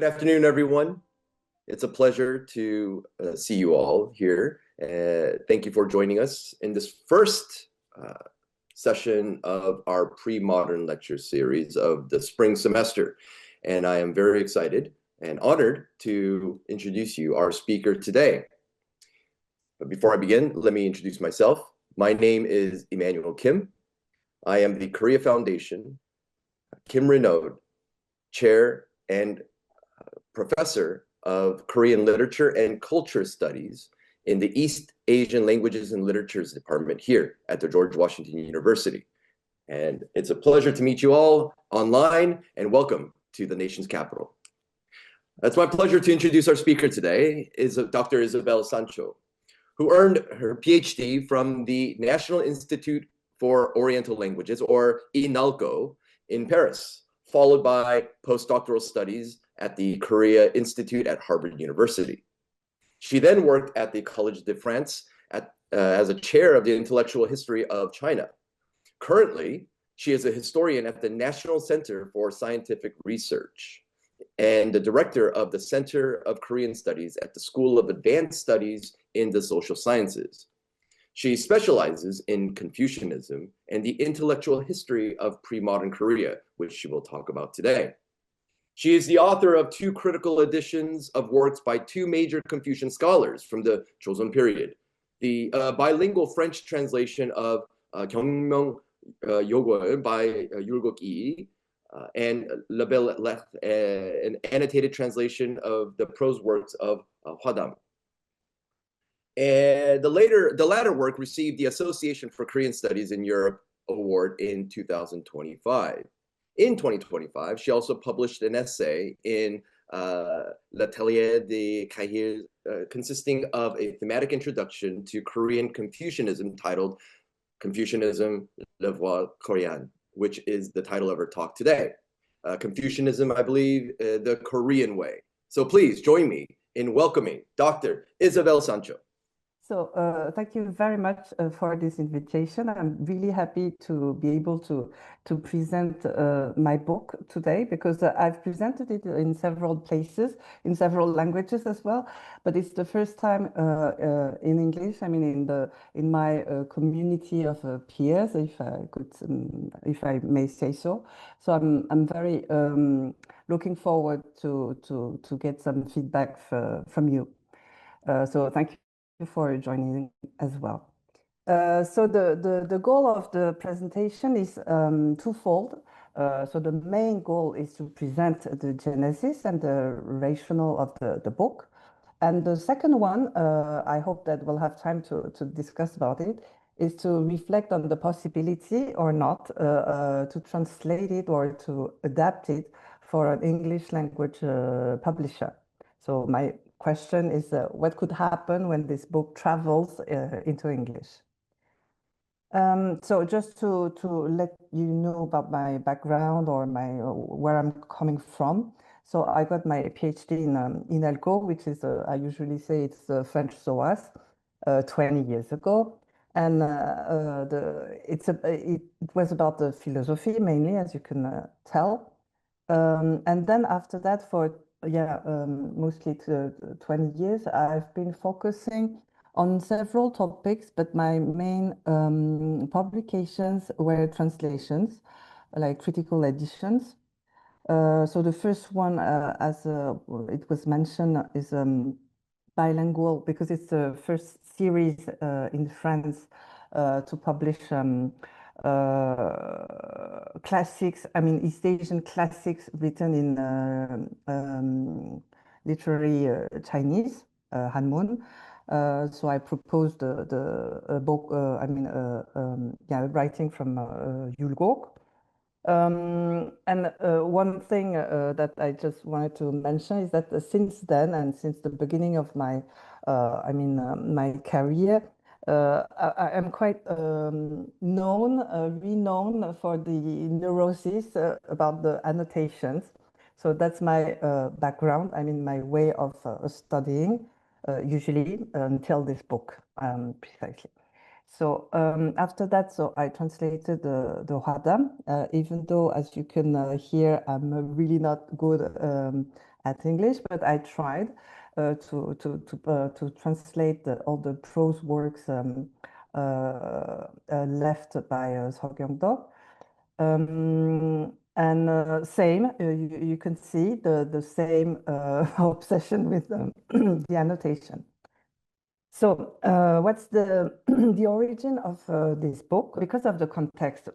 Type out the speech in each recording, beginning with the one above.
Good afternoon, everyone. It's a pleasure to see you all here. Thank you for joining us in this first session of our pre-modern lecture series of the spring semester. And I am very excited and honored to introduce you our speaker today. But before I begin, let me introduce myself. My name is Emmanuel Kim. I am the Korea Foundation Kim Renaud Chair and Professor of Korean Literature and Culture Studies in the East Asian Languages and Literatures Department here at the George Washington University. And it's a pleasure to meet you all online, and welcome to the nation's capital. It's my pleasure to introduce our speaker today, is Dr. Isabelle Sancho, who earned her PhD from the National Institute for Oriental Languages, or INALCO, in Paris, followed by postdoctoral studies at the Korea Institute at Harvard University. She then worked at the Collège de France as a chair of the intellectual history of China. Currently, she is a historian at the National Center for Scientific Research and the director of the Center of Korean Studies at the School of Advanced Studies in the Social Sciences. She specializes in Confucianism and the intellectual history of pre-modern Korea, which she will talk about today. She is the author of 2 critical editions of works by 2 major Confucian scholars from the Joseon period. The bilingual French translation of 경명 요걸 by Yulgok Yi, and La Belle Lettre, an annotated translation of the prose works of Hwadam. And the latter work received the Association for Korean Studies in Europe Award in 2025. In 2025, she also published an essay in L'Atelier de Cahiers, consisting of a thematic introduction to Korean Confucianism titled Confucianism, Le Voie Coréenne, which is the title of her talk today. Confucianism, I believe, the Korean way. So please join me in welcoming Dr. Isabelle Sancho. So thank you very much for this invitation. I'm really happy to be able to present my book today, because I've presented it in several places, in several languages as well. But it's the first time in English. I mean, in my community of peers, if I may say so. So I'm very looking forward to get some feedback from you. So thank you for joining as well. So the goal of the presentation is twofold. So the main goal is to present the genesis and the rationale of the book. And the second one, I hope that we'll have time to discuss about it, is to reflect on the possibility or not to translate it or to adapt it for an English language publisher. So my question is, what could happen when this book travels into English? So just to let you know about my background or where I'm coming from. So I got my PhD in INALCO, which is, I usually say it's French SOAS, 20 years ago. And it was about the philosophy mainly, as you can tell. And then after that, for mostly 20 years, I've been focusing on several topics, but my main publications were translations, like critical editions. So the first one, as it was mentioned, is bilingual, because it's the first series in France to publish classics, I mean, East Asian classics written in literary Chinese, Hanmun. So I proposed the book, writing from Yulgok. And one thing that I just wanted to mention is that since then, and since the beginning of my, my career, I am quite renowned for the neuroses about the annotations. So that's my background, I mean, my way of studying, usually until this book, precisely. So after that, so I translated the Hwadam, even though, as you can hear, I'm really not good at English, but I tried to translate all the prose works left by Seogyeong-do. And same, you can see the same obsession with the annotation. So, what's the the origin of this book? Because of the context,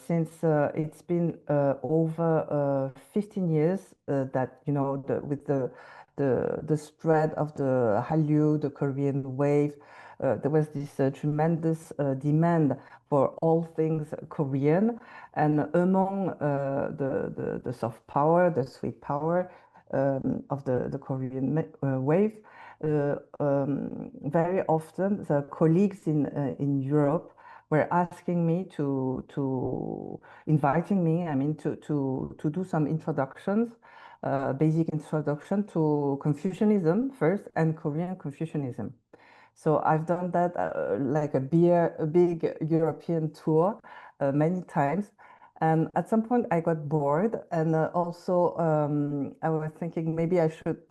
since it's been over 15 years that with the spread of the Hallyu, the Korean wave, there was this tremendous demand for all things Korean, and among the soft power, the sweet power of the Korean wave. Very often the colleagues in Europe were asking me inviting me, I mean, to do some introductions, basic introduction to Confucianism first and Korean Confucianism. So I've done that like a big European tour many times. And at some point I got bored, and also I was thinking maybe I should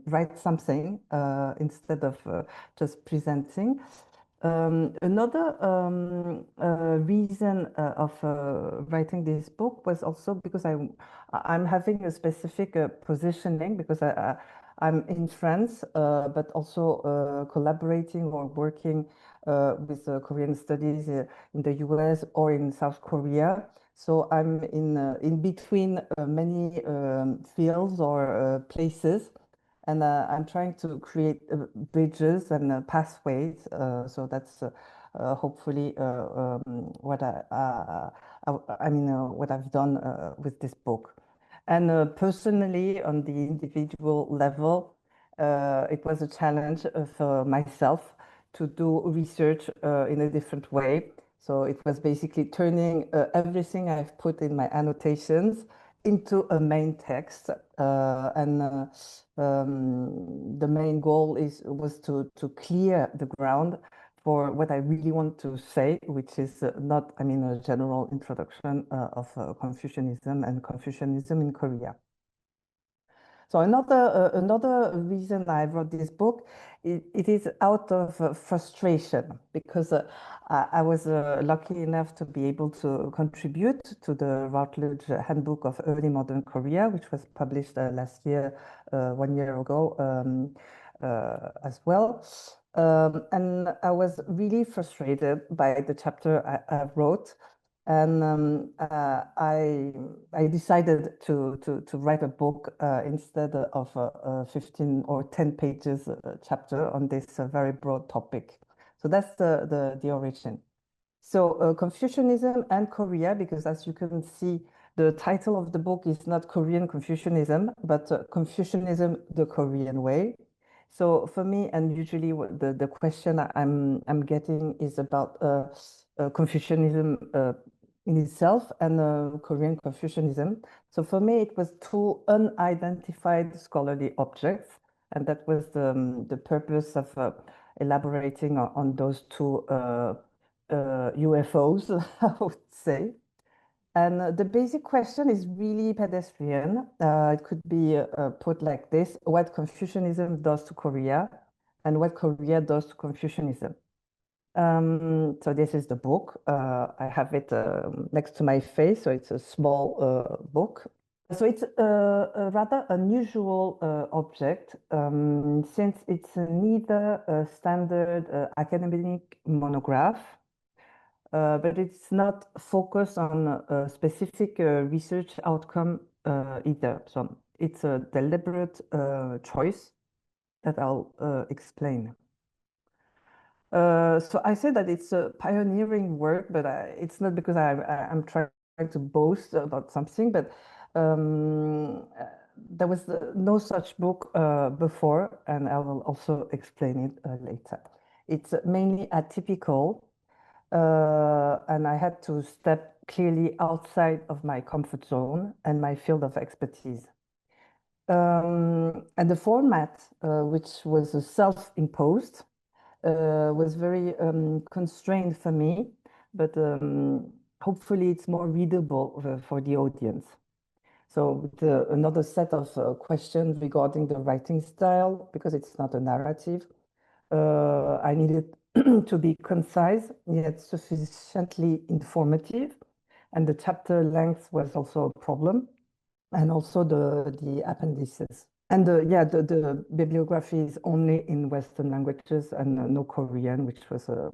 write something instead of just presenting. Another reason of writing this book was also because I'm having a specific positioning, because I'm in France, but also collaborating or working with Korean studies in the US or in South Korea. So I'm in between many fields or places, and I'm trying to create bridges and pathways. So that's hopefully what I mean what I've done with this book. And personally, on the individual level, it was a challenge for myself to do research in a different way. So it was basically turning everything I've put in my annotations into a main text. The main goal was to clear the ground for what I really want to say, which is not, I mean, a general introduction of Confucianism and Confucianism in Korea. So another reason I wrote this book, it is out of frustration, because I was lucky enough to be able to contribute to the Routledge Handbook of Early Modern Korea, which was published last year, 1 year ago as well. And I was really frustrated by the chapter I wrote. And I decided to write a book instead of a 15 or 10 pages chapter on this very broad topic. So that's the origin. So Confucianism and Korea, because as you can see, the title of the book is not Korean Confucianism, but Confucianism the Korean way. So for me, and usually the question I'm getting is about Confucianism in itself and Korean Confucianism. So for me, it was two unidentified scholarly objects, and that was the purpose of elaborating on those two UFOs, I would say. And the basic question is really pedestrian. It could be put like this: what Confucianism does to Korea, and what Korea does to Confucianism. So this is the book. I have it next to my face, so it's a small book. So it's a rather unusual object, since it's neither a standard academic monograph, but it's not focused on a specific research outcome either. So it's a deliberate choice that I'll explain. So I said that it's a pioneering work, but it's not because I'm trying to boast about something, but there was no such book before, and I will also explain it later. It's mainly atypical, and I had to step clearly outside of my comfort zone and my field of expertise. And the format, which was self-imposed, was very constrained for me, but hopefully it's more readable for the audience. So another set of questions regarding the writing style, because it's not a narrative. I needed to be concise, yet sufficiently informative. And the chapter length was also a problem, and also the appendices. And the bibliography is only in Western languages and no Korean, which was a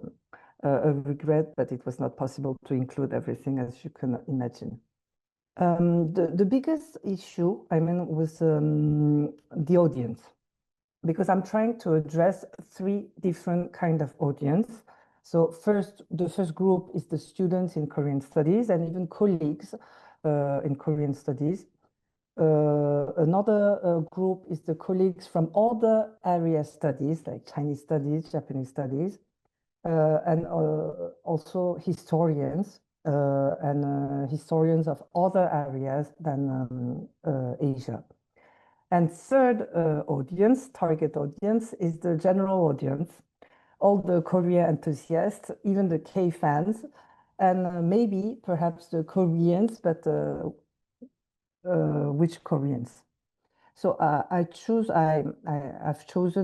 regret, but it was not possible to include everything, as you can imagine. The biggest issue, I mean, was the audience, because I'm trying to address three different kind of audience. So the first group is the students in Korean studies and even colleagues in Korean studies. Another group is the colleagues from other area studies, like Chinese studies, Japanese studies, and also historians and historians of other areas than Asia. And third audience, target audience, is the general audience, all the Korea enthusiasts, even the K fans, and maybe perhaps the Koreans, but which Koreans? So I've chosen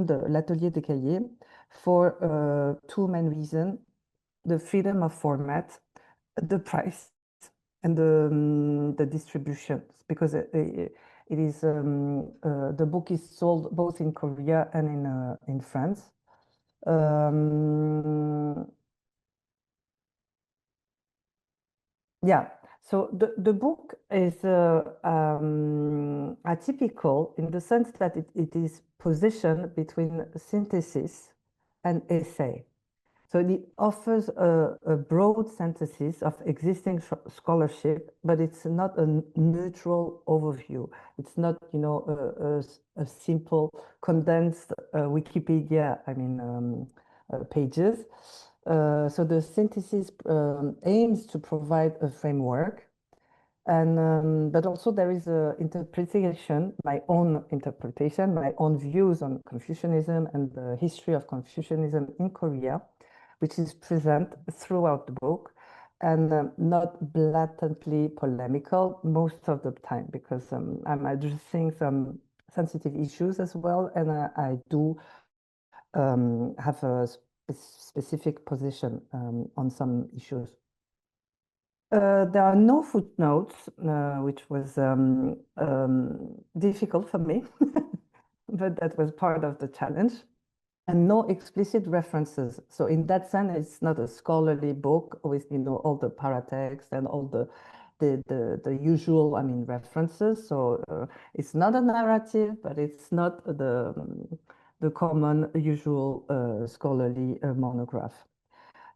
the L'Atelier de Cahiers for two main reasons: the freedom of format, the price, and the distribution. Because it is the book is sold both in Korea and in France. Yeah, so the book is atypical in the sense that it is positioned between synthesis and essay. So it offers a broad synthesis of existing scholarship, but it's not a neutral overview. It's not, you know, a simple condensed Wikipedia, I mean, pages. So the synthesis aims to provide a framework, and but also there is a interpretation, my own interpretation, my own views on Confucianism and the history of Confucianism in Korea, which is present throughout the book, and not blatantly polemical most of the time, because I'm addressing some sensitive issues as well, and I do have a specific position on some issues. There are no footnotes, which was difficult for me, but that was part of the challenge, and no explicit references. So in that sense, it's not a scholarly book with, you know, all the paratext and all the usual, I mean, references. So it's not a narrative, but it's not the common usual scholarly monograph.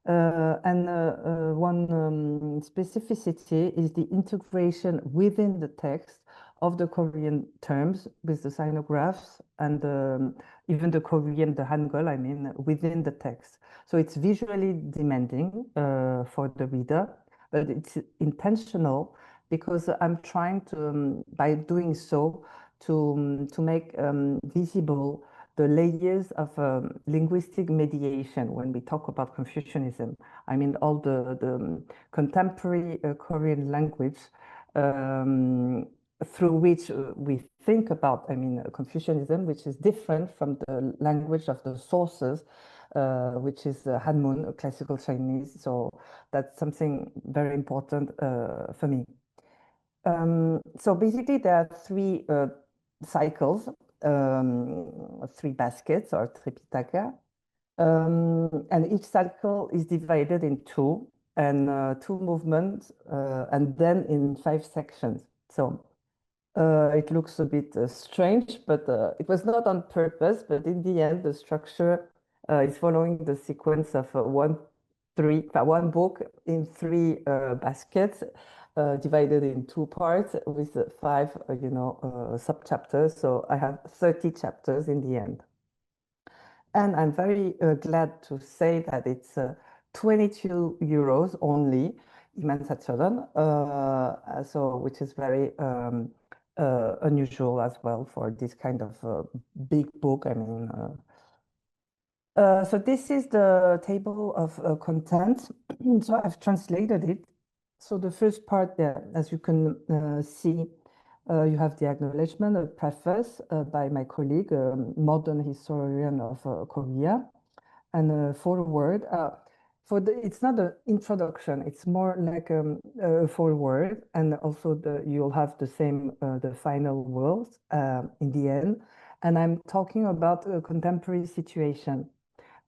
And one specificity is the integration within the text of the Korean terms with the sinographs and even the Korean, the Hangul, I mean, within the text. So it's visually demanding for the reader, but it's intentional because I'm trying to, by doing so, to make visible the layers of linguistic mediation when we talk about Confucianism. I mean, all the contemporary Korean language through which we think about, I mean, Confucianism, which is different from the language of the sources, which is Hanmun, classical Chinese. So that's something very important for me. So basically, there are three cycles, three baskets or tripitaka, and each cycle is divided in two, and two movements, and then in five sections. So it looks a bit strange, but it was not on purpose. But in the end, the structure is following the sequence of one book in three baskets, divided in two parts with five, sub-chapters. So I have 30 chapters in the end. And I'm very glad to say that it's 22 euros only, so which is very unusual as well for this kind of big book. I mean, so this is the table of contents. So I've translated it. So the first part there, as you can see, You have the acknowledgement, a preface by my colleague, modern historian of Korea, and a foreword. It's not an introduction; it's more like a foreword, and also you'll have the same the final words in the end. And I'm talking about a contemporary situation.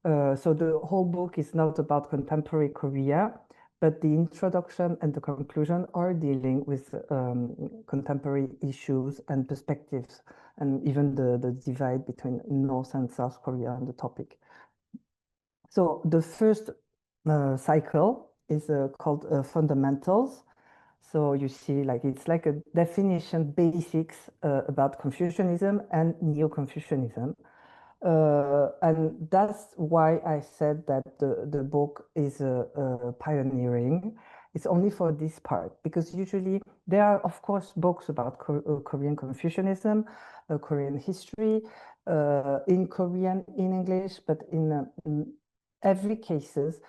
So the whole book is not about contemporary Korea, but the introduction and the conclusion are dealing with contemporary issues and perspectives, and even the divide between North and South Korea on the topic. So the first cycle is called Fundamentals. So you see, like it's like a definition, basics about Confucianism and Neo-Confucianism. And that's why I said that the book is pioneering. It's only for this part, because usually there are, of course, books about Korean Confucianism, Korean history, in Korean, in English, but in every cases,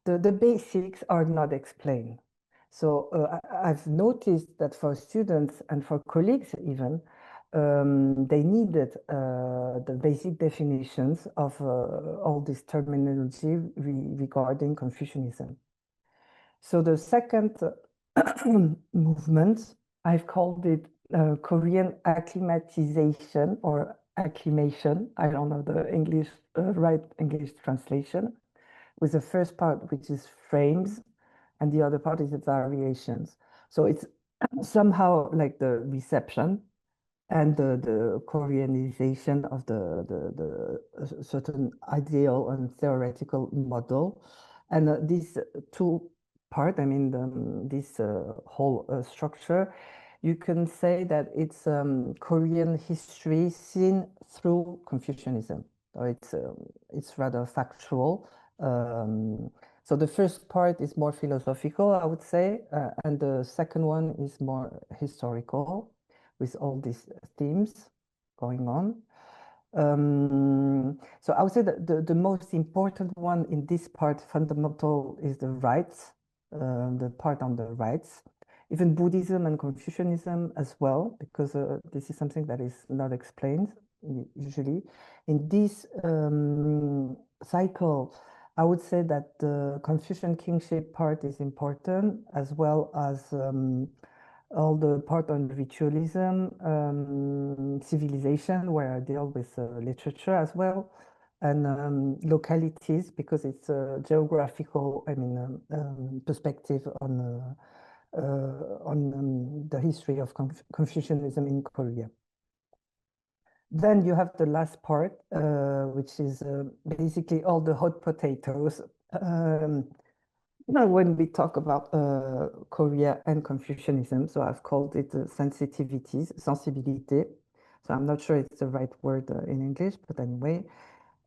the basics are not explained. So I've noticed that for students and for colleagues even, they needed the basic definitions of all this terminology regarding Confucianism. So the second movement, I've called it Korean acclimatization or acclimation. I don't know the English, right English translation, with the first part, which is frames, and the other part is the variations. So it's somehow like the reception and the Koreanization of the certain ideal and theoretical model. And these two part, I mean, this whole structure, you can say that it's Korean history seen through Confucianism. So it's rather factual. So the first part is more philosophical, I would say, and the second one is more historical, with all these themes going on. So I would say that the most important one in this part, fundamental, is the rights, the part on the rights. Even Buddhism and Confucianism as well, because this is something that is not explained usually. In this cycle, I would say that the Confucian kingship part is important, as well as all the part on ritualism, civilization, where I deal with literature as well, and localities, because it's a geographical, I mean, perspective on the history of Confucianism in Korea. Then you have the last part, which is basically all the hot potatoes. When we talk about Korea and Confucianism, so I've called it sensitivities, sensibilité. So I'm not sure it's the right word in English, but anyway.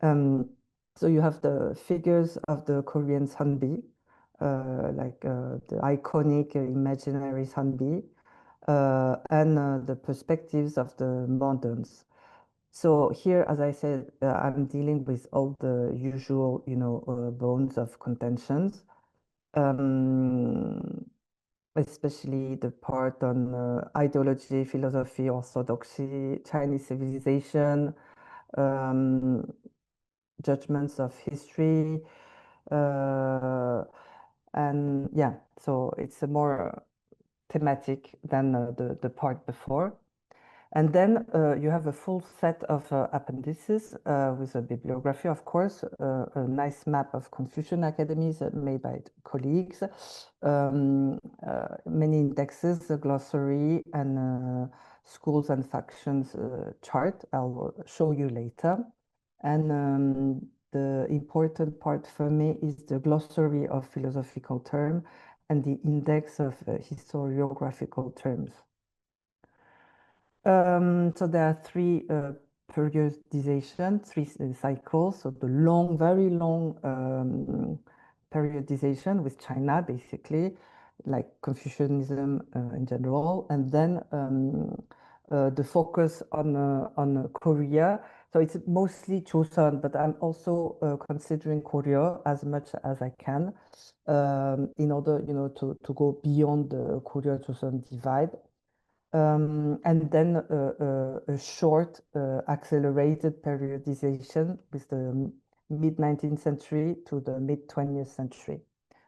So you have the figures of the Korean Sunbi, like the iconic imaginary Sunbi, and the perspectives of the moderns. So here, as I said, I'm dealing with all the usual, bones of contentions, especially the part on ideology, philosophy, orthodoxy, Chinese civilization, judgments of history, and yeah, so it's a more thematic than the part before. And then you have a full set of appendices with a bibliography, of course, a nice map of Confucian academies made by colleagues, many indexes, a glossary, and schools and factions chart. I'll show you later. And the important part for me is the glossary of philosophical terms and the index of historiographical terms. So there are three periodization, three cycles. So the long, very long periodization with China, basically, like Confucianism in general, and then the focus on Korea. So it's mostly Joseon, but I'm also considering Korea as much as I can in order, to go beyond the Korea-Joseon divide. And then a short accelerated periodization with the mid-19th century to the mid-20th century,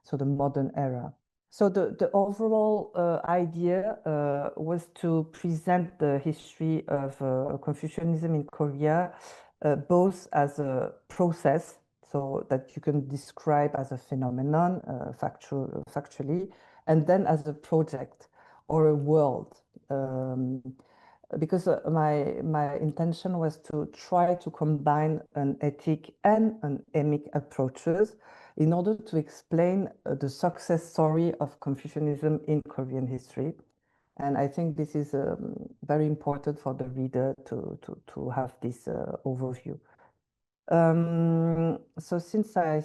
so the modern era. So the overall idea was to present the history of Confucianism in Korea both as a process, so that you can describe as a phenomenon factually, and then as a project or a world. Because my intention was to try to combine an ethic and an emic approaches in order to explain the success story of Confucianism in Korean history. And I think this is very important for the reader to have this overview. So since I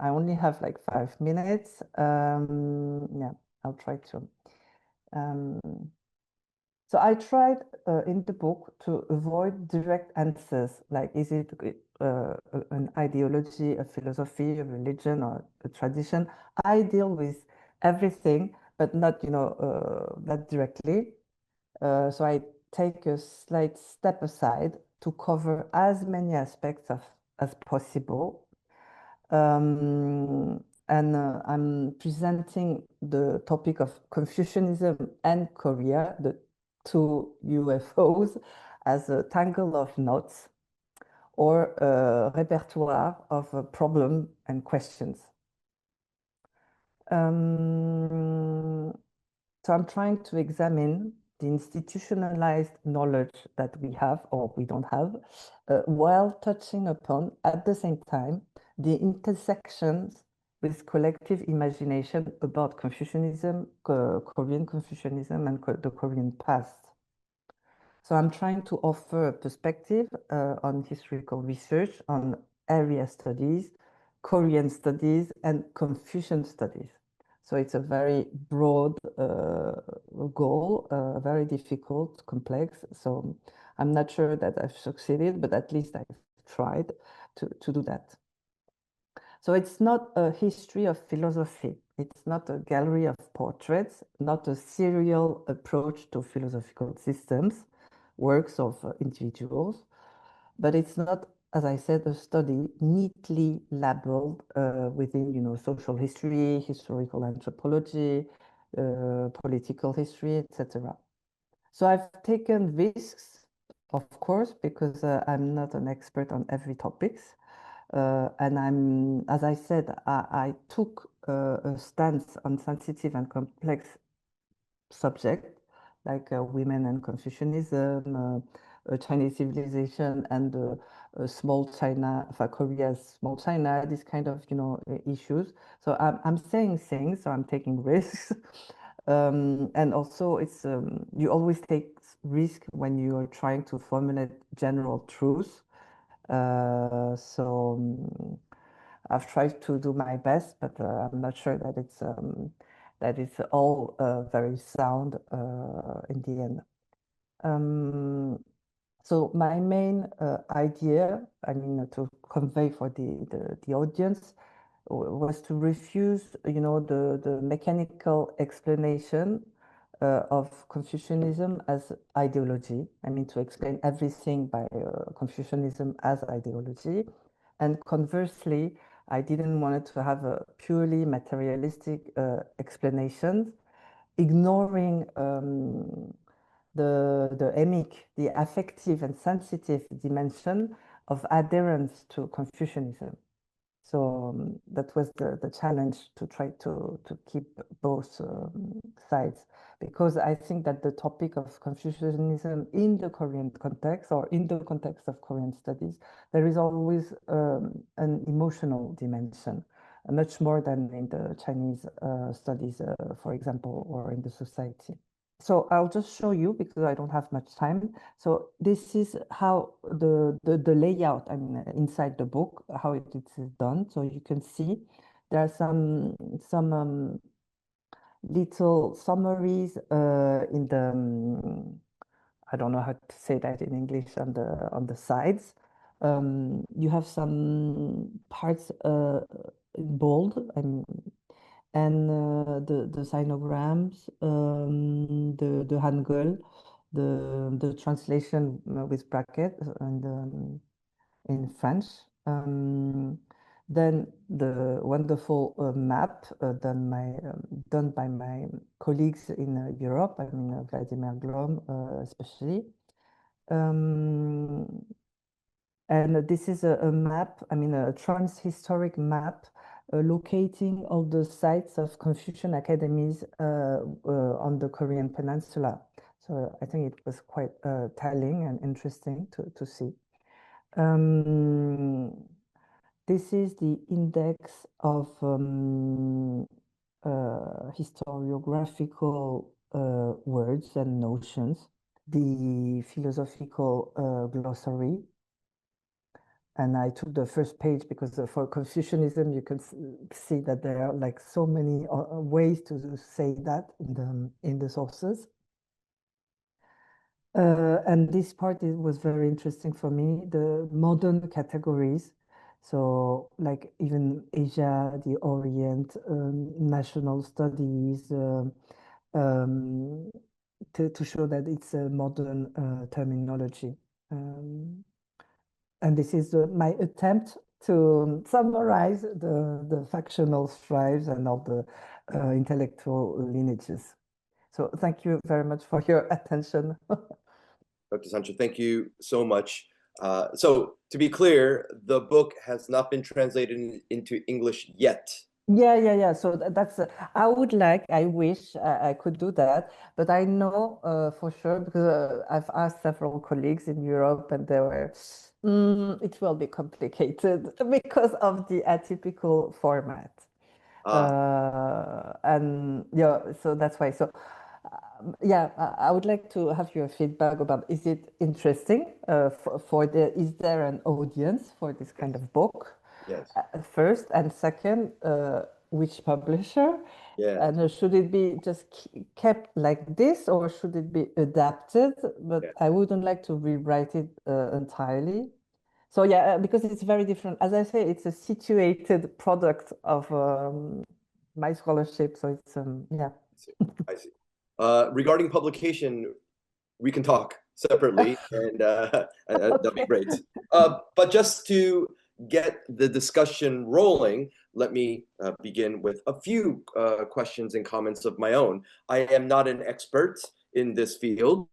only have like 5 minutes, yeah, I'll try to. So I tried in the book to avoid direct answers, like is it an ideology, a philosophy, a religion, or a tradition? I deal with everything, but not, not directly. So I take a slight step aside to cover as many aspects as possible. And I'm presenting the topic of Confucianism and Korea, the two UFOs, as a tangle of knots or a repertoire of problems and questions. So I'm trying to examine the institutionalized knowledge that we have or we don't have, while touching upon, at the same time, the intersections with collective imagination about Confucianism, Korean Confucianism, and the Korean past. So I'm trying to offer a perspective on historical research, on area studies, Korean studies, and Confucian studies. So it's a very broad goal, very difficult, complex. So I'm not sure that I've succeeded, but at least I've tried to do that. So it's not a history of philosophy. It's not a gallery of portraits, not a serial approach to philosophical systems, works of individuals, but it's not, as I said, a study neatly labeled within, social history, historical anthropology, political history, etc. So I've taken risks, of course, because I'm not an expert on every topics. And as I said, I took a stance on sensitive and complex subjects like women and Confucianism, Chinese civilization, and small China, Korea's small China, this kind of issues. So I'm saying things, so I'm taking risks. And also, it's you always take risk when you are trying to formulate general truths. So I've tried to do my best, but I'm not sure that it's all very sound in the end. So my main idea, to convey for the audience, was to refuse, the mechanical explanation of Confucianism as ideology. To explain everything by Confucianism as ideology. And conversely, I didn't want to have a purely materialistic explanation, ignoring the emic, the affective and sensitive dimension of adherence to Confucianism. So that was the challenge, to try to keep both sides, because I think that the topic of Confucianism in the Korean context, or in the context of Korean studies, there is always an emotional dimension, much more than in the Chinese studies, for example, or in the society. So I'll just show you because I don't have much time. So this is how the layout, inside the book, how it is done. So you can see there are some little summaries in the I don't know how to say that in English, on the sides. You have some parts in bold, and the sinograms, the Hangul, the translation with bracket and in French. Then the wonderful map done by my colleagues in Europe, I mean Vladimir Glom especially. And this is a map, I mean a trans-historic map locating all the sites of Confucian academies on the Korean peninsula. So I think it was quite telling and interesting to see. This is the index of historiographical words and notions, the philosophical glossary. And I took the first page because for Confucianism, you can see that there are like so many ways to say that in the sources. And this part was very interesting for me, the modern categories. So like even Asia, the Orient, national studies, to show that it's a modern terminology. And this is my attempt to summarize the factional strives and all the intellectual lineages. So thank you very much for your attention. Dr. Sancho, thank you so much. So to be clear, the book has not been translated into English yet. Yeah. So that's, I wish I could do that, but I know for sure because I've asked several colleagues in Europe and they were, it will be complicated because of the atypical format. And yeah, so that's why. So yeah, I would like to have your feedback about, is it interesting is there an audience for this kind of book? Yes. First, and second, which publisher? Yeah. And should it be just kept like this or should it be adapted? But Yeah. I wouldn't like to rewrite it entirely. So yeah, because it's very different. As I say, it's a situated product of my scholarship. So it's yeah. I see. Regarding publication, we can talk separately, and that'd be great. But just to get the discussion rolling, let me begin with a few questions and comments of my own. I am not an expert in this field.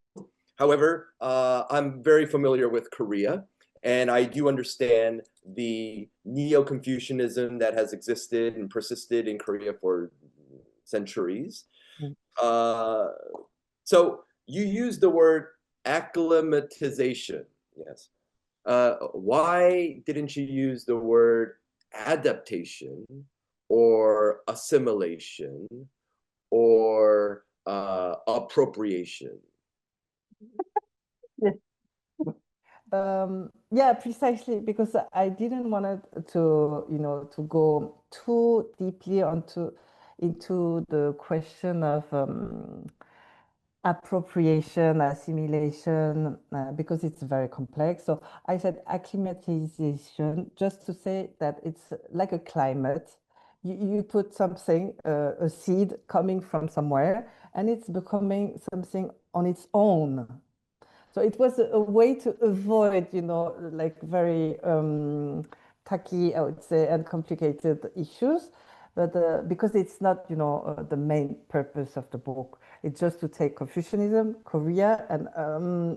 However, I'm very familiar with Korea, and I do understand the neo-Confucianism that has existed and persisted in Korea for centuries. Uh, so you use the word acclimatization. Yes. Why didn't you use the word adaptation or assimilation or appropriation? Yeah, precisely because I didn't want it to, to go too deeply into the question of appropriation, assimilation, because it's very complex. So I said acclimatization, just to say that it's like a climate. You put something, a seed coming from somewhere, and it's becoming something on its own. So it was a way to avoid, like very tacky, I would say, and complicated issues. But because it's not, the main purpose of the book, it's just to take Confucianism, Korea, and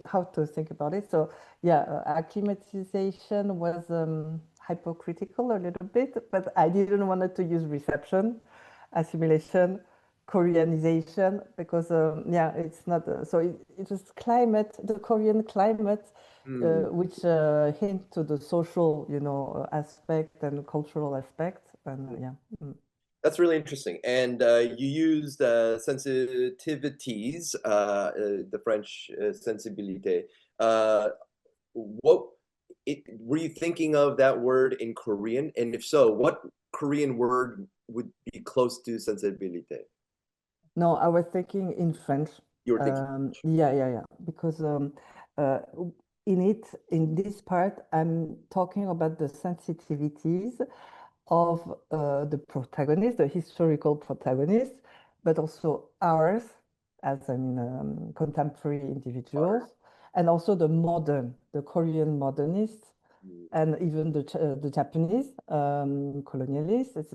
how to think about it. So yeah, acclimatization was hypocritical a little bit, but I didn't want to use reception, assimilation, Koreanization, because yeah, it's not so it was climate, the Korean climate, which hint to the social, aspect and cultural aspect, and yeah. That's really interesting. And you used sensitivities, the French sensibilité. What were you thinking of that word in Korean? And if so, what Korean word would be close to sensibilité? No, I was thinking in French. You were thinking. Yeah. Because uh, in this part, I'm talking about the sensitivities of the protagonist, the historical protagonist, but also ours as contemporary individuals, and also the Korean modernists, and even the Japanese colonialists.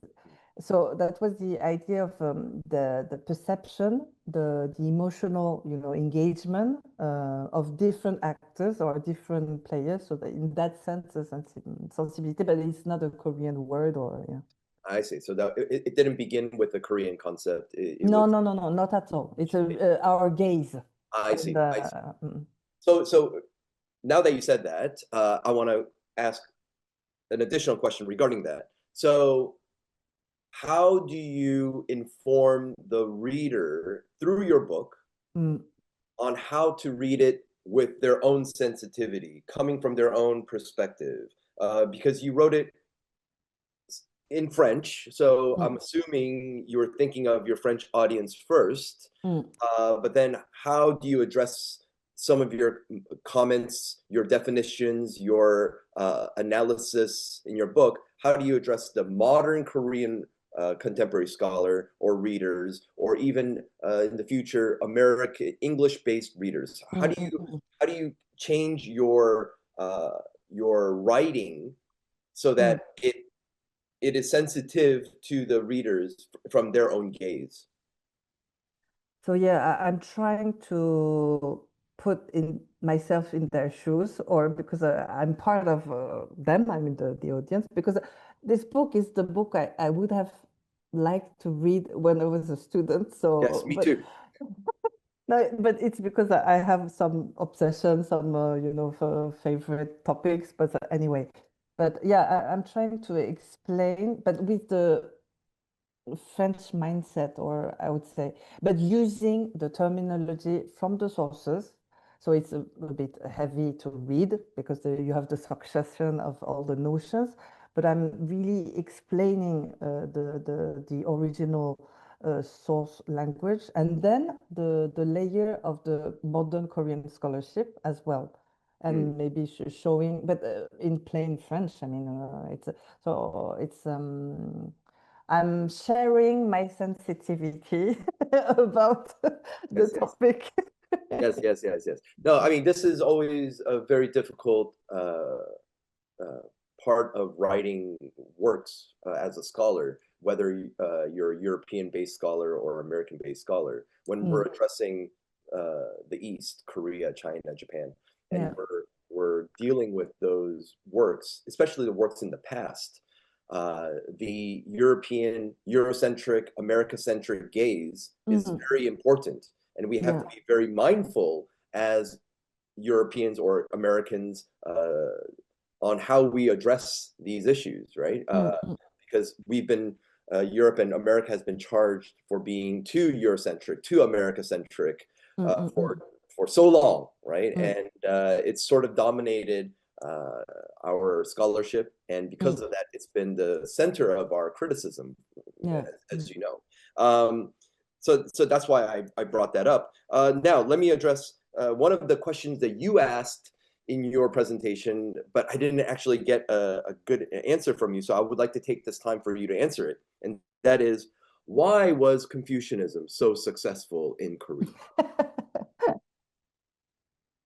So that was the idea of the perception, the emotional, engagement of different actors or different players. So that in that sense, a sensibility, but it's not a Korean word or yeah. I see. So that it didn't begin with the Korean concept. It No, was. no, no, no, not at all. It's our gaze. I And, see. I see. So now that you said that, I want to ask an additional question regarding that. So how do you inform the reader through your book mm, on how to read it with their own sensitivity, coming from their own perspective? Because you wrote it in French, so mm, I'm assuming you were thinking of your French audience first. mm, But then, how do you address some of your comments, your definitions, your analysis in your book? How do you address the modern Korean contemporary scholar or readers, or even in the future American English-based readers? mm, mm, mm. How do you change your writing so Mm. that it is sensitive to the readers from their own gaze? So yeah, I'm trying to put in myself in their shoes, or because I'm part of them, I'm in the audience, because this book is the book I would have liked to read when I was a student. Yes, So, me but too. no, but it's because I have some obsession, some favorite topics. But anyway, but yeah, I'm trying to explain, but with the French mindset, or I would say, but using the terminology from the sources. So it's a bit heavy to read because you have the succession of all the notions, but I'm really explaining the original source language, and then the layer of the modern Korean scholarship as well, Mm, and maybe showing, but in plain French. I mean, it's I'm sharing my sensitivity about the yes, yes, topic. yes, yes, yes, yes. No, I mean, this is always a very difficult uh, part of writing works as a scholar, whether you're a European-based scholar or American-based scholar. When we're Mm, addressing the East, Korea, China, Japan, and yeah. we're dealing with those works, especially the works in the past, the European, Eurocentric, America-centric gaze is Mm, very important, and we have yeah. to be very mindful as Europeans or Americans on how we address these issues, right? Mm, mm, Because we've been Europe and America has been charged for being too Eurocentric, too America-centric mm, mm, for mm, so long, right? mm, And it's sort of dominated uh, our scholarship, and because mm, of that, it's been the center of our criticism, yeah. as you know. So that's why I brought that up. Now, let me address one of the questions that you asked in your presentation, but I didn't actually get a good answer from you. So I would like to take this time for you to answer it. And that is, why was Confucianism so successful in Korea?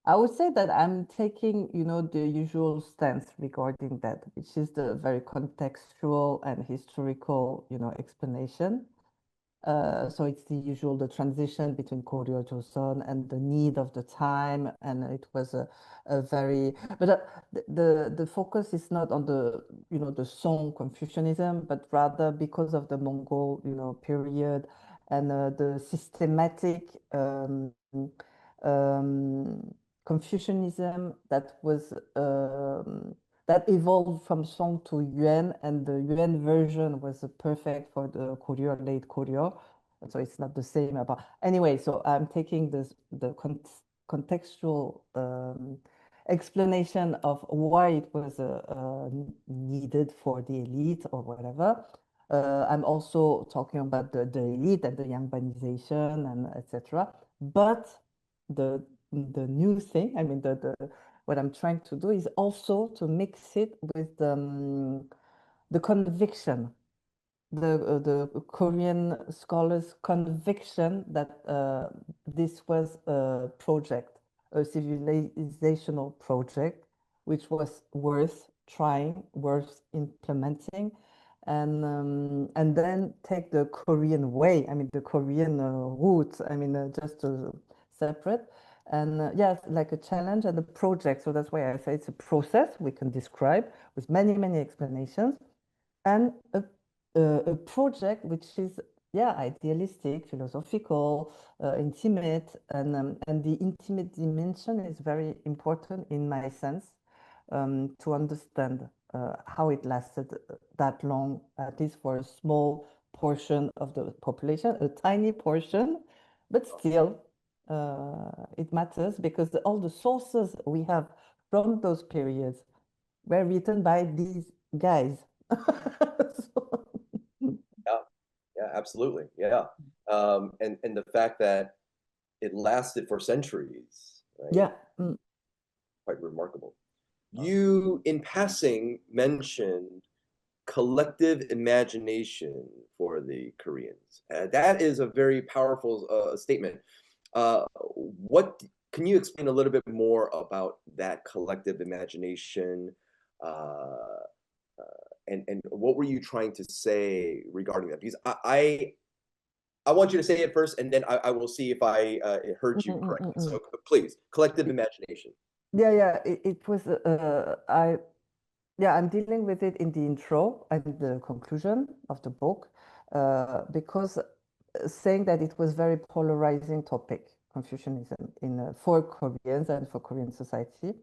I would say that I'm taking, the usual stance regarding that, which is the very contextual and historical, explanation. So it's the usual, the transition between Korea to Joseon and the need of the time, and it was a very, but the focus is not on the Song Confucianism, but rather because of the Mongol, period, and the systematic um, Confucianism that evolved from Song to Yuan, and the Yuan version was perfect for the Korea, late Korea. So it's not the same about anyway. So I'm taking the contextual explanation of why it was needed for the elite or whatever. I'm also talking about the elite and the Yangbanization and etc. But the the new thing, I mean, what I'm trying to do is also to mix it with the conviction, the Korean scholars' conviction that this was a project, a civilizational project, which was worth trying, worth implementing, and then take the Korean way. I mean, the Korean route. I mean, just separate. And yes, like a challenge and a project. So that's why I say it's a process we can describe with many, many explanations, and a project which is, yeah, idealistic, philosophical, intimate, and the intimate dimension is very important in my sense, to understand how it lasted that long, at least for a small portion of the population, a tiny portion, but still it matters because all the sources we have from those periods were written by these guys. So, Yeah, yeah, absolutely. Yeah. And the fact that it lasted for centuries, right? yeah. Mm. Quite remarkable. You, in passing, mentioned collective imagination for the Koreans. That is a very powerful statement. What can you explain a little bit more about that collective imagination? Uh, and what were you trying to say regarding that? Because I want you to say it first, and then I will see if I heard you correctly. So please, collective imagination. Yeah, yeah. It was I'm dealing with it in the intro and the conclusion of the book, because saying that it was very polarizing topic, Confucianism, for Koreans and for Korean society.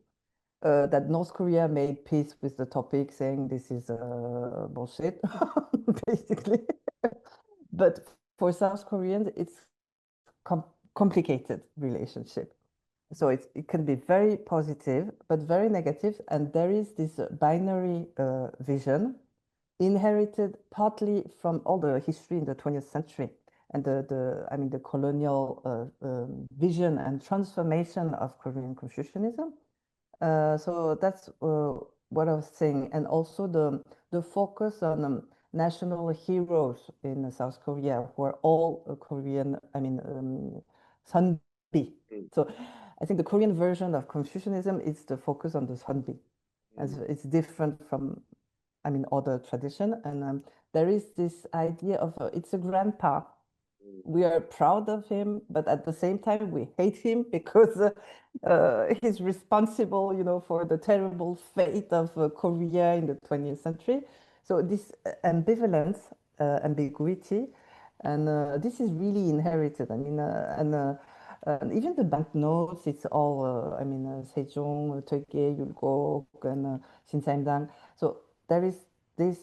That North Korea made peace with the topic, saying this is bullshit, basically. But for South Koreans, it's com complicated relationship. So it can be very positive, but very negative. And there is this binary vision inherited partly from all the history in the 20th century and the colonial vision and transformation of Korean Confucianism. So that's what I was saying, and also the focus on national heroes in South Korea, who are all Korean. I mean, Sunbi. Mm, So I think the Korean version of Confucianism is the focus on the Sunbi, as mm, it's different from, I mean, other tradition, and there is this idea of it's a grandpa. mm, We are proud of him, but at the same time we hate him because he's responsible, for the terrible fate of Korea in the 20th century. So this ambivalence, ambiguity, and this is really inherited. I mean, and even the banknotes, it's all, Sejong, Toge, Yulgok, and Shinsaimdang. So there is this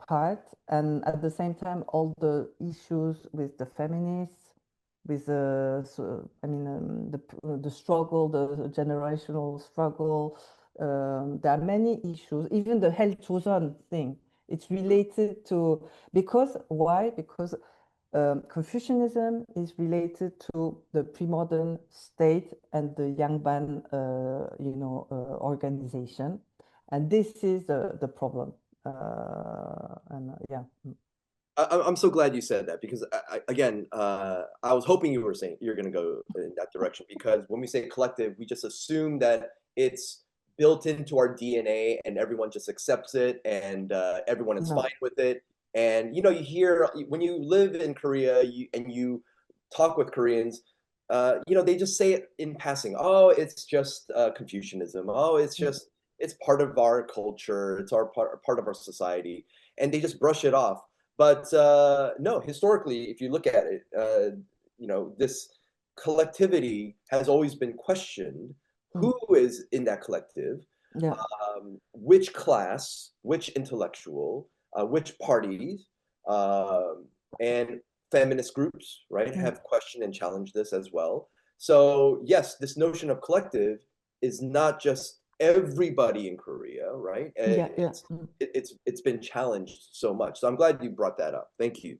part, and at the same time, all the issues with the feminists, with the struggle, the generational struggle. There are many issues. Even the Hell Joseon thing. It's related to, because why? Because Confucianism is related to the premodern state and the Yangban, organization, and this is the problem. And yeah. I'm so glad you said that because again, I was hoping you were saying you're going to go in that direction because when we say collective, we just assume that it's built into our DNA and everyone just accepts it and everyone is No. fine with it. And you hear when you live in Korea and you talk with Koreans, they just say it in passing. Oh, it's just Confucianism. Oh, it's part of our culture. It's our part of our society, and they just brush it off. But no, historically, if you look at it, this collectivity has always been questioned. Who is in that collective? Yeah. Which class, which intellectual, which parties, and feminist groups, right, have questioned and challenged this as well. So yes, this notion of collective is not just everybody in Korea, right? Yeah. Yeah. It's been challenged so much. So I'm glad you brought that up. Thank you.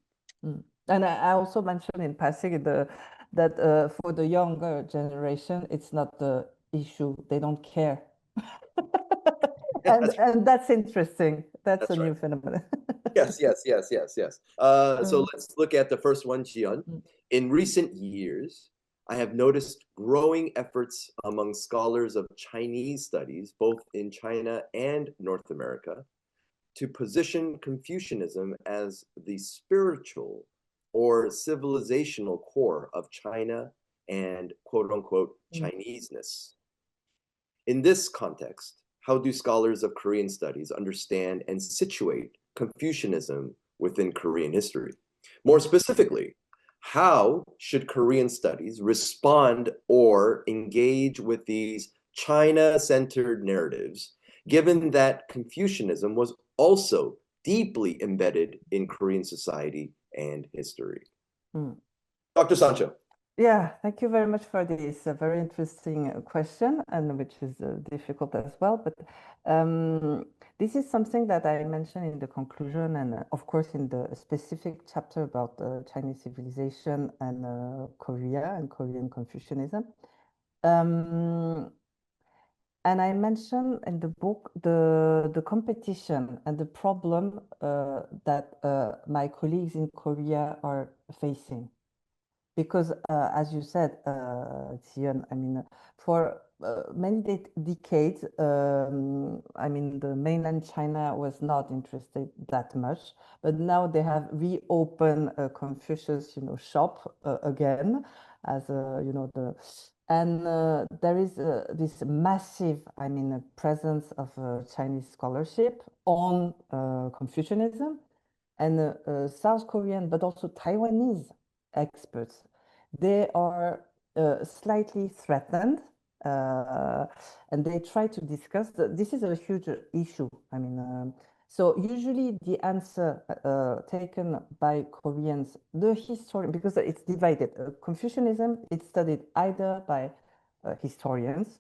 And I also mentioned in passing that for the younger generation, it's not the issue. They don't care. and That's and that's interesting. That's That's a right. new phenomenon. Yes. So Uh, let's look at the first one, Jian. mm, In recent years, I have noticed growing efforts among scholars of Chinese studies, both in China and North America, to position Confucianism as the spiritual or civilizational core of China and quote unquote mm, Chineseness. In this context, how do scholars of Korean studies understand and situate Confucianism within Korean history? More specifically, how should Korean studies respond or engage with these China centered narratives, given that Confucianism was also deeply embedded in Korean society and history? mm. Dr. Sancho. Yeah, thank you very much for this very interesting question, and which is difficult as well. But um, this is something that I mentioned in the conclusion, and of course in the specific chapter about Chinese civilization and Korea and Korean Confucianism. Um, and I mentioned in the book the competition and the problem that my colleagues in Korea are facing. Because, as you said, Xian, I mean, for many decades, I mean, the mainland China was not interested that much, but now they have reopened a Confucius, shop again, as and there is this massive, I mean, presence of Chinese scholarship on Confucianism, and South Korean, but also Taiwanese experts. They are slightly threatened, uh, and they try to discuss. This is a huge issue. I mean, so usually the answer taken by Koreans, the historian, because it's divided. Confucianism, it's studied either by historians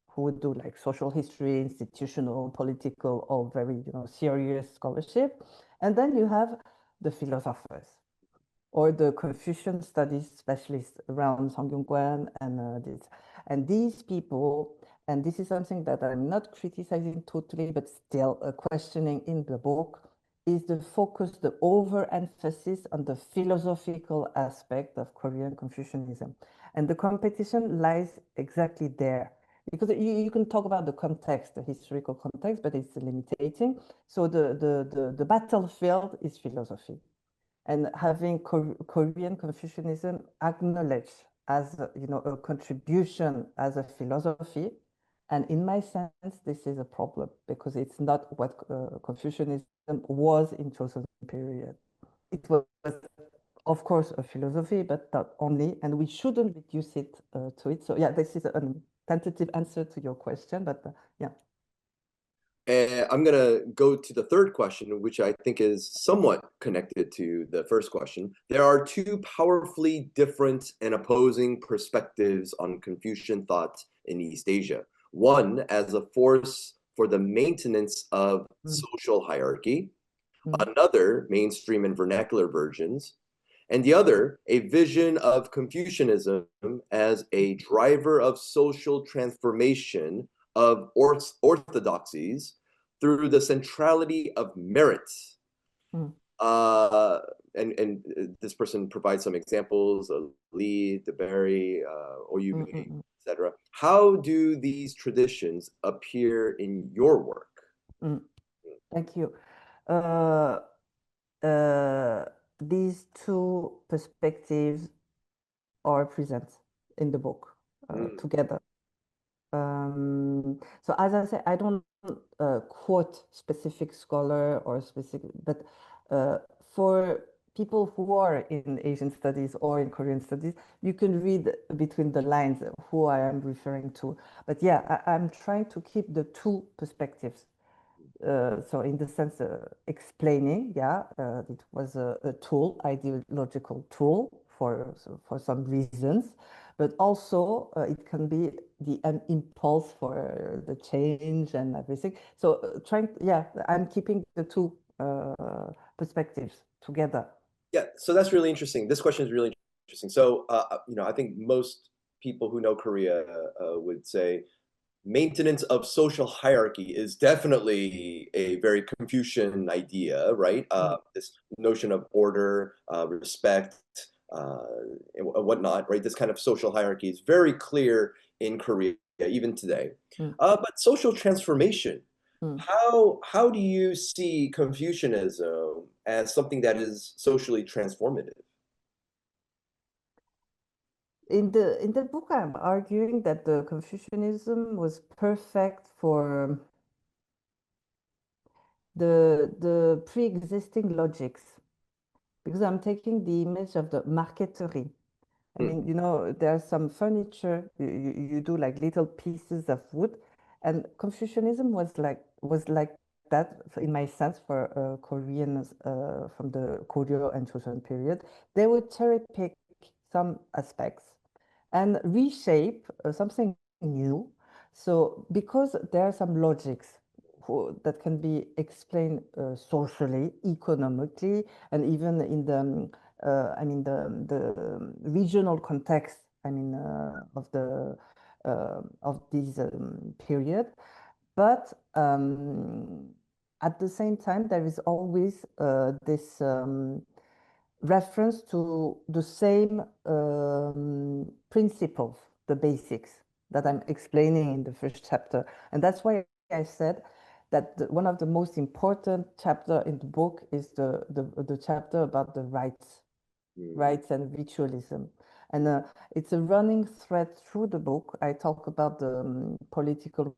who would do like social history, institutional, political, or very serious scholarship, and then you have the philosophers or the Confucian studies specialists around Songyong and this. And these people, and this is something that I'm not criticizing totally, but still questioning in the book, is the focus, the overemphasis on the philosophical aspect of Korean Confucianism. And the competition lies exactly there. Because you can talk about the context, the historical context, but it's limiting. So the battlefield is philosophy, and having Korean Confucianism acknowledged as a contribution as a philosophy. And in my sense, this is a problem because it's not what Confucianism was in chosen period. It was, of course, a philosophy, but not only, and we shouldn't reduce it to it. So yeah, this is a tentative answer to your question, but yeah. And I'm going to go to the third question, which I think is somewhat connected to the first question. There are two powerfully different and opposing perspectives on Confucian thought in East Asia. One as a force for the maintenance of social hierarchy, another, mainstream and vernacular versions, and the other, a vision of Confucianism as a driver of social transformation of orthodoxies through the centrality of merit. Mm. And this person provides some examples: Lee, DeBerry, Oyumi, etc. How do these traditions appear in your work? Mm. Thank you. Uh, uh, these two perspectives are present in the book together. So as I said, I don't quote specific scholar or specific, but for people who are in Asian studies or in Korean studies, you can read between the lines who I am referring to. But yeah, I'm trying to keep the two perspectives. So in the sense explaining, yeah, it was a tool, ideological tool for some reasons, but also it can be the impulse for the change and everything. So yeah, I'm keeping the two perspectives together. Yeah, so that's really interesting. This question is really interesting. So, I think most people who know Korea would say maintenance of social hierarchy is definitely a very Confucian idea, right? This notion of order, respect, and whatnot, right? This kind of social hierarchy is very clear in Korea, even today. But social transformation, how do you see Confucianism as something that is socially transformative? In the book, I'm arguing that the Confucianism was perfect for the pre-existing logics, because I'm taking the image of the marqueterie. I Hmm. mean, there's some furniture you do like little pieces of wood, and Confucianism was like that in my sense for Koreans from the Koryo and Joseon period. They would cherry pick some aspects and reshape something new. So because there are some logics that can be explained socially, economically, and even in the I mean the regional context. I mean of this period, but at the same time there is always this reference to the same principles, the basics that I'm explaining in the first chapter. And that's why I said that one of the most important chapter in the book is the chapter about the rites and ritualism. And it's a running thread through the book. I talk about the political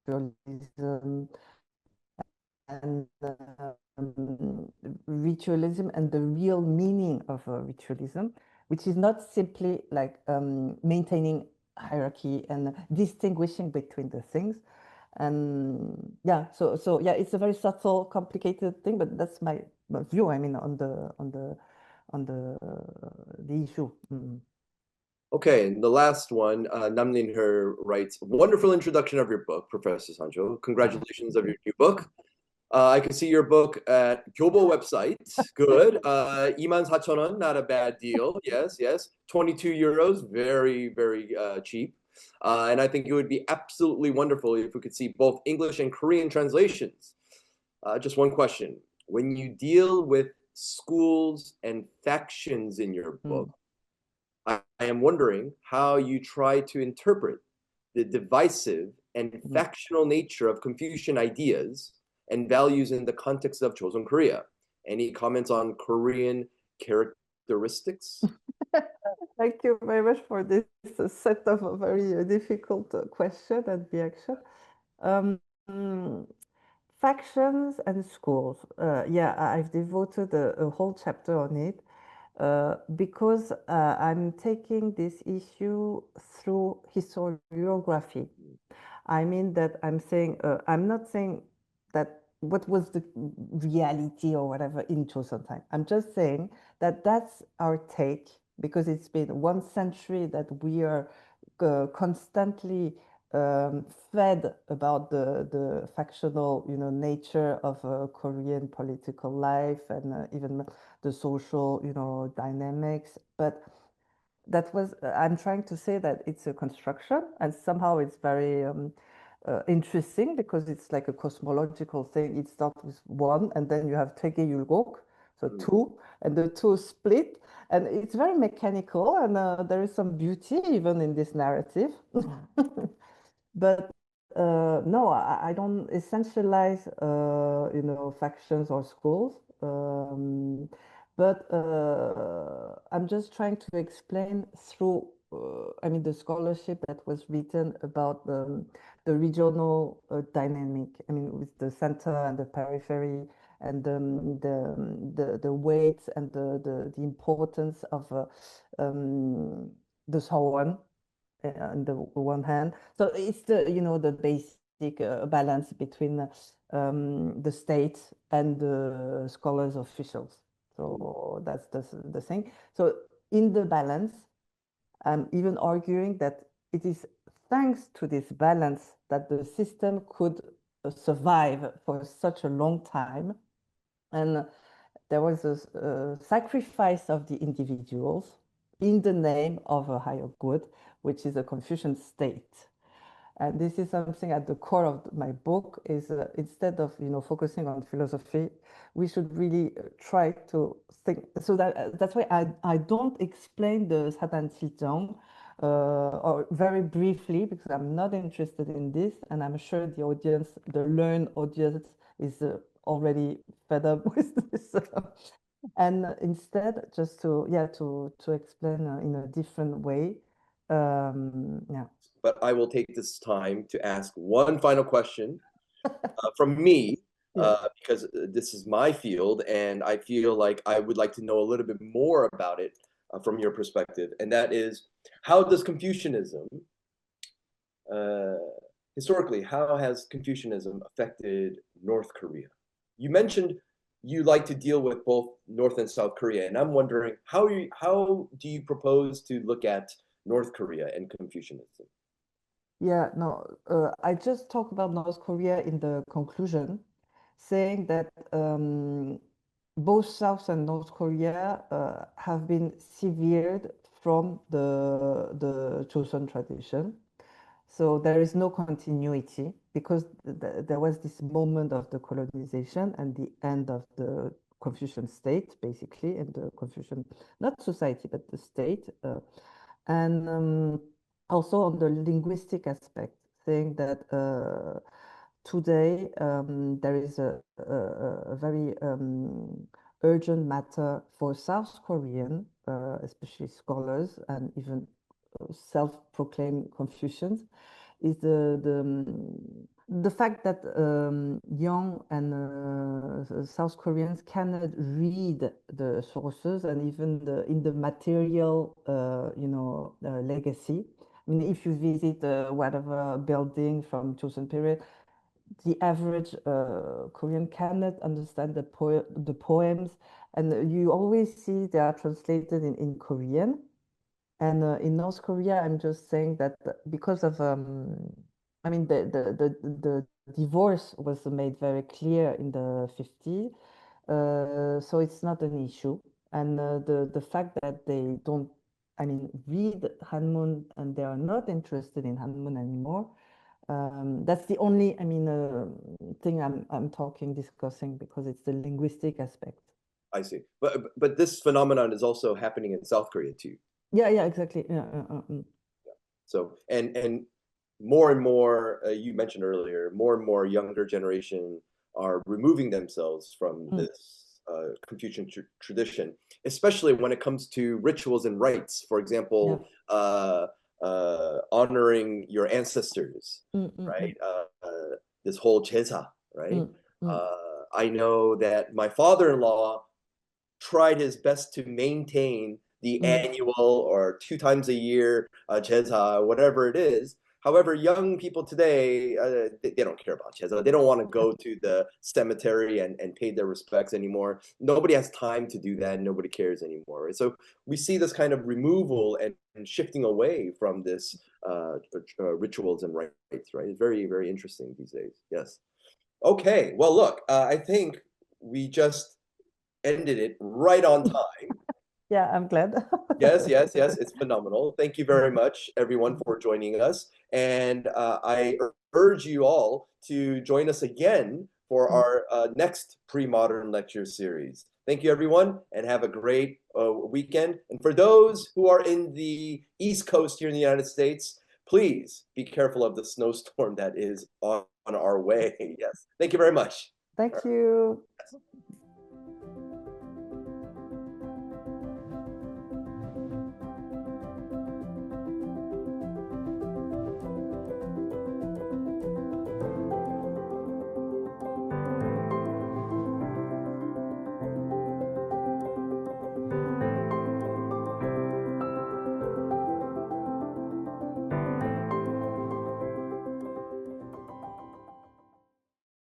ritualism and ritualism and the real meaning of ritualism, which is not simply like maintaining hierarchy and distinguishing between the things. And yeah, so yeah, it's a very subtle, complicated thing, but that's my view. I mean, on the issue. Okay, and the last one, Namlin Her writes, wonderful introduction of your book, Professor Sancho. Congratulations of your new book. I can see your book at Gyobo website. Good. 24,000원, not a bad deal. Yes, yes. 22 euros, very, very cheap. And I think it would be absolutely wonderful if we could see both English and Korean translations. Just one question. When you deal with schools and factions in your book, I am wondering how you try to interpret the divisive and factional nature of Confucian ideas and values in the context of Joseon Korea. Any comments on Korean characteristics? Thank you very much for this set of a very difficult question and reaction. Um, Factions and schools. Yeah, I've devoted a whole chapter on it because I'm taking this issue through historiography. I mean that I'm not saying that what was the reality or whatever in Joseon time. I'm just saying that that's our take because it's been 1 century that we are constantly fed about the factional, nature of Korean political life and even the social, dynamics. But I'm trying to say that it's a construction, and somehow it's very interesting because it's like a cosmological thing. It starts with one, and then you have Taegyeulgok, so two, and the two split, and it's very mechanical, and there is some beauty even in this narrative. But no, I don't essentialize, factions or schools. But I'm just trying to explain through, I mean, the scholarship that was written about the regional dynamic. I mean, with the center and the periphery and the weight and the importance of the Seowon on the one hand. So it's the basic balance between the state and the scholars officials. So that's the thing. So in the balance, I'm even arguing that it is thanks to this balance that the system could survive for such a long time. And there was a sacrifice of the individuals in the name of a higher good, which is a Confucian state. And this is something at the core of my book is instead of focusing on philosophy, we should really try to think. So that's why I don't explain the Satan Siltong or very briefly because I'm not interested in this, and I'm sure the audience, the learned audience, is already fed up with this. And instead, just to explain in a different way. Yeah. But I will take this time to ask one final question from me, because this is my field, and I feel like I would like to know a little bit more about it from your perspective. And that is, how does Confucianism, historically, how has Confucianism affected North Korea? You mentioned you like to deal with both North and South Korea, and I'm wondering how do you propose to look at North Korea and Confucianism? Yeah, no, I just talked about North Korea in the conclusion, saying that both South and North Korea have been severed from the Joseon tradition. So there is no continuity because there was this moment of the colonization and the end of the Confucian state, basically, and the Confucian, not society, but the state. And also on the linguistic aspect, saying that today there is a very urgent matter for South Korean, especially scholars and even self-proclaimed Confucians, is the fact that young and South Koreans cannot read the sources and even in the material, legacy. I mean, if you visit whatever building from Joseon period, the average Korean cannot understand the poems, and you always see they are translated in Korean. And in North Korea, I'm just saying that because of, I mean, the divorce was made very clear in the 50s, so it's not an issue. And the fact that they don't, I mean, read Hanmun and they are not interested in Hanmun anymore, that's the only, I mean, thing I'm discussing because it's the linguistic aspect. I see. But this phenomenon is also happening in South Korea too. Yeah, exactly. Yeah. So and more and more, you mentioned earlier, more and more younger generation are removing themselves from this Confucian tradition, especially when it comes to rituals and rites. For example, honoring your ancestors, right? This whole chesa, right? I know that my father-in-law tried his best to maintain the annual or 2 times a year cheza, whatever it is. However, young people today, they don't care about cheza. They don't want to go to the cemetery and pay their respects anymore. Nobody has time to do that. Nobody cares anymore. So we see this kind of removal and shifting away from this rituals and rites, right? It's very, very interesting these days. Yes. Okay. Well, look, I think we just ended it right on time. Yeah, I'm glad. Yes. It's phenomenal. Thank you very much, everyone, for joining us. And I urge you all to join us again for our next pre-modern lecture series. Thank you, everyone, and have a great weekend. And for those who are in the East Coast here in the United States, please be careful of the snowstorm that is on our way. Yes. Thank you very much. Thank you.